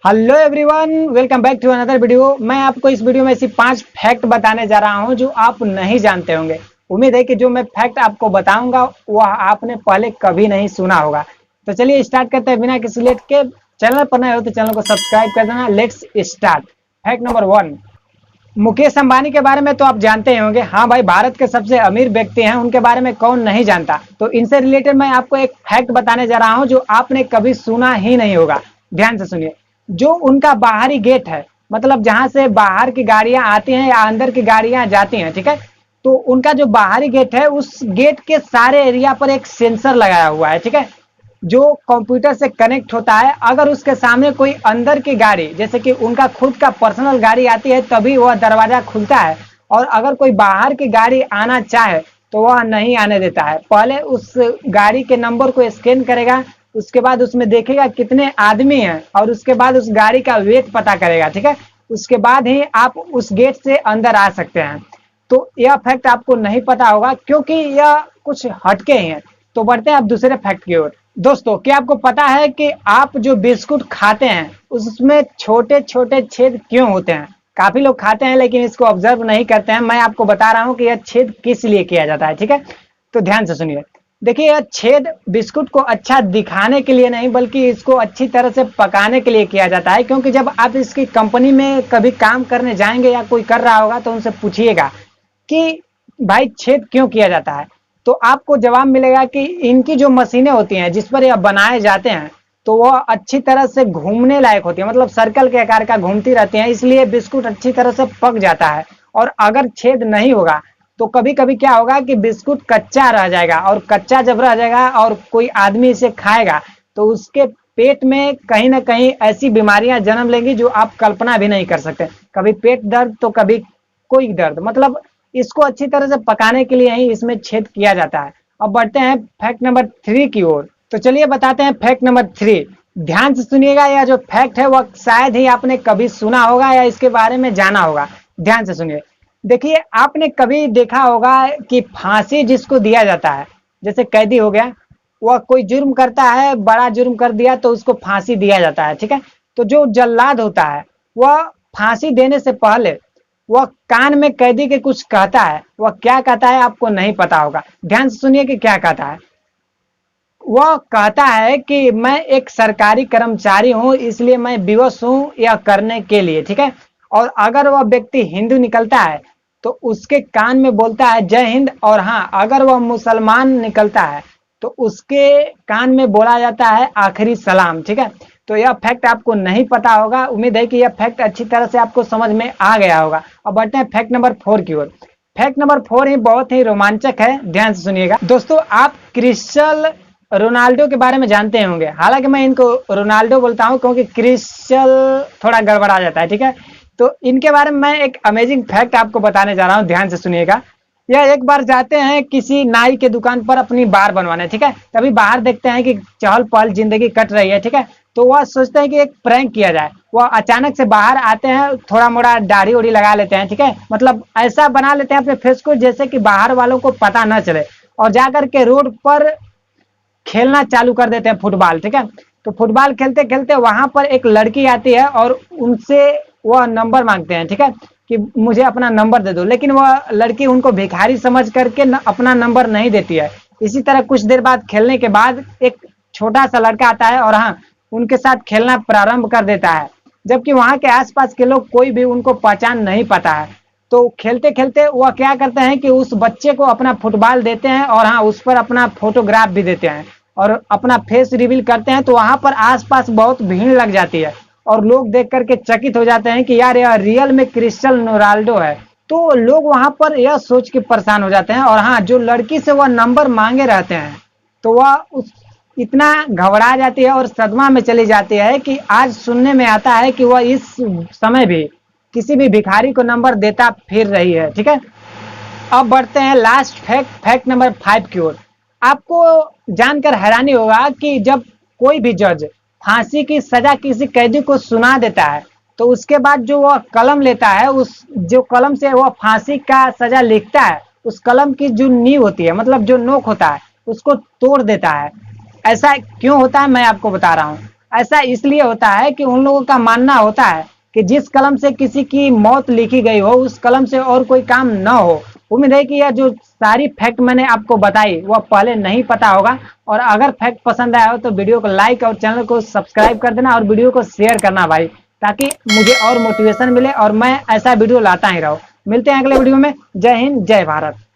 Hello everyone, welcome back to another video. मैं आपको इस वीडियो में ऐसी 5 फैक्ट बताने जा रहा हूं जो आप नहीं जानते होंगे। उम्मीद है कि जो मैं फैक्ट आपको बताऊंगा वह आपने पहले कभी नहीं सुना होगा। तो चलिए स्टार्ट करते हैं बिना किसी लेट के। चैनल पर नए हो तो चैनल को सब्सक्राइब कर देना। Let's start. Fact number 1, Mukesh Ambani के बारे में तो आप जानते ही होंगे। हाँ भाई, भारत के सबसे अमीर व्यक्ति हैं, उनके बारे में कौन नहीं जानता। तो इनसे रिलेटेड मैं आपको एक फैक्ट बताने जा रहा हूं जो आपने कभी सुना ही नहीं होगा। ध्यान से सुनिए। जो उनका बाहरी गेट है, मतलब जहां से बाहर की गाड़ियां आती हैं या अंदर की गाड़ियां जाती हैं, ठीक है, तो उनका जो बाहरी गेट है उस गेट के सारे एरिया पर एक सेंसर लगाया हुआ है, ठीक है, जो कंप्यूटर से कनेक्ट होता है। अगर उसके सामने कोई अंदर की गाड़ी, जैसे कि उनका खुद का पर्सनल गाड़ी आती है, तभी वह दरवाजा खुलता है। और अगर कोई बाहर की गाड़ी आना चाहे तो वह नहीं आने देता है। पहले उस गाड़ी के नंबर को स्कैन करेगा, उसके बाद उसमें देखेगा कितने आदमी हैं, और उसके बाद उस गाड़ी का वेट पता करेगा, ठीक है। उसके बाद ही आप उस गेट से अंदर आ सकते हैं। तो यह फैक्ट आपको नहीं पता होगा क्योंकि यह कुछ हटके ही है। तो बढ़ते हैं अब दूसरे फैक्ट की ओर। दोस्तों, क्या आपको पता है कि आप जो बिस्कुट खाते हैं उसमें छोटे छोटे छेद क्यों होते हैं? काफी लोग खाते हैं लेकिन इसको ऑब्जर्व नहीं करते हैं। मैं आपको बता रहा हूं कि यह छेद किस लिए किया जाता है, ठीक है। तो ध्यान से सुनिए। देखिए, यह छेद बिस्कुट को अच्छा दिखाने के लिए नहीं बल्कि इसको अच्छी तरह से पकाने के लिए किया जाता है। क्योंकि जब आप इसकी कंपनी में कभी काम करने जाएंगे या कोई कर रहा होगा तो उनसे पूछिएगा कि भाई छेद क्यों किया जाता है, तो आपको जवाब मिलेगा कि इनकी जो मशीनें होती हैं जिस पर यह बनाए जाते हैं, तो वह अच्छी तरह से घूमने लायक होती है, मतलब सर्कल के आकार का घूमती रहती हैं, इसलिए बिस्कुट अच्छी तरह से पक जाता है। और अगर छेद नहीं होगा तो कभी कभी क्या होगा कि बिस्कुट कच्चा रह जाएगा, और कच्चा जब रह जाएगा और कोई आदमी इसे खाएगा तो उसके पेट में कहीं ना कहीं ऐसी बीमारियां जन्म लेंगी जो आप कल्पना भी नहीं कर सकते। कभी पेट दर्द तो कभी कोई दर्द। मतलब इसको अच्छी तरह से पकाने के लिए ही इसमें छेद किया जाता है। अब बढ़ते हैं फैक्ट नंबर 3 की ओर। तो चलिए बताते हैं फैक्ट नंबर 3। ध्यान से सुनिएगा। यह जो फैक्ट है वह शायद ही आपने कभी सुना होगा या इसके बारे में जाना होगा। ध्यान से सुनिए। देखिए, आपने कभी देखा होगा कि फांसी जिसको दिया जाता है, जैसे कैदी हो गया, वह कोई जुर्म करता है, बड़ा जुर्म कर दिया तो उसको फांसी दिया जाता है, ठीक है। तो जो जल्लाद होता है वह फांसी देने से पहले वह कान में कैदी के कुछ कहता है। वह क्या कहता है आपको नहीं पता होगा। ध्यान से सुनिए कि क्या कहता है। वह कहता है कि मैं एक सरकारी कर्मचारी हूं, इसलिए मैं विवश हूं यह करने के लिए, ठीक है। और अगर वह व्यक्ति हिंदू निकलता है तो उसके कान में बोलता है जय हिंद। और हाँ, अगर वह मुसलमान निकलता है तो उसके कान में बोला जाता है आखिरी सलाम, ठीक है। तो यह फैक्ट आपको नहीं पता होगा। उम्मीद है कि यह फैक्ट अच्छी तरह से आपको समझ में आ गया होगा। अब बढ़ते हैं फैक्ट नंबर 4 की ओर। फैक्ट नंबर 4 ही बहुत ही रोमांचक है। ध्यान से सुनिएगा। दोस्तों, आप क्रिस्टियानो रोनाल्डो के बारे में जानते होंगे। हालांकि मैं इनको रोनाल्डो बोलता हूं क्योंकि क्रिस्टियानो थोड़ा गड़बड़ा जाता है, ठीक है। तो इनके बारे में मैं एक अमेजिंग फैक्ट आपको बताने जा रहा हूं। ध्यान से सुनिएगा। यह एक बार जाते हैं किसी नाई के दुकान पर अपनी बार बनवाने, ठीक है। तभी बाहर देखते हैं कि चहल पहल जिंदगी कट रही है, ठीक है। तो वह सोचते हैं कि एक प्रैंक किया जाए। वह अचानक से बाहर आते हैं, थोड़ा मोड़ा दाढ़ी उड़ी लगा लेते हैं, ठीक है। मतलब ऐसा बना लेते हैं अपने फेस को जैसे कि बाहर वालों को पता न चले, और जाकर के रोड पर खेलना चालू कर देते हैं फुटबॉल, ठीक है। तो फुटबॉल खेलते खेलते वहां पर एक लड़की आती है और उनसे वह नंबर मांगते हैं, ठीक है, कि मुझे अपना नंबर दे दो। लेकिन वह लड़की उनको भिखारी समझ करके अपना नंबर नहीं देती है। इसी तरह कुछ देर बाद खेलने के बाद एक छोटा सा लड़का आता है और हाँ, उनके साथ खेलना प्रारंभ कर देता है, जबकि वहां के आसपास के लोग कोई भी उनको पहचान नहीं पाता है। तो खेलते खेलते वह क्या करते हैं कि उस बच्चे को अपना फुटबॉल देते हैं, और हाँ, उस पर अपना फोटोग्राफ भी देते हैं और अपना फेस रिवील करते हैं। तो वहां पर आसपास बहुत भीड़ लग जाती है और लोग देख करके चकित हो जाते हैं कि यार, यह रियल में क्रिस्टियानो रोनाल्डो है। तो लोग वहां पर यह सोच के परेशान हो जाते हैं। और हाँ, जो लड़की से वह नंबर मांगे रहते हैं तो वह उस इतना घबरा जाती है और सदमा में चली जाती है कि आज सुनने में आता है कि वह इस समय भी किसी भी भिखारी को नंबर देता फिर रही है, ठीक है। अब बढ़ते हैं लास्ट फैक्ट, फैक्ट नंबर 5 की ओर। आपको जानकर हैरानी होगा कि जब कोई भी जज फांसी की सजा किसी कैदी को सुना देता है तो उसके बाद जो वह कलम लेता है, उस जो कलम से वह फांसी का सजा लिखता है, उस कलम की जो नींव होती है, मतलब जो नोक होता है, उसको तोड़ देता है। ऐसा क्यों होता है मैं आपको बता रहा हूँ। ऐसा इसलिए होता है कि उन लोगों का मानना होता है कि जिस कलम से किसी की मौत लिखी गई हो उस कलम से और कोई काम न हो। उम्मीद है कि यह जो सारी फैक्ट मैंने आपको बताई वह पहले नहीं पता होगा। और अगर फैक्ट पसंद आया हो तो वीडियो को लाइक और चैनल को सब्सक्राइब कर देना और वीडियो को शेयर करना भाई, ताकि मुझे और मोटिवेशन मिले और मैं ऐसा वीडियो लाता ही रहूं। मिलते हैं अगले वीडियो में। जय हिंद, जय भारत।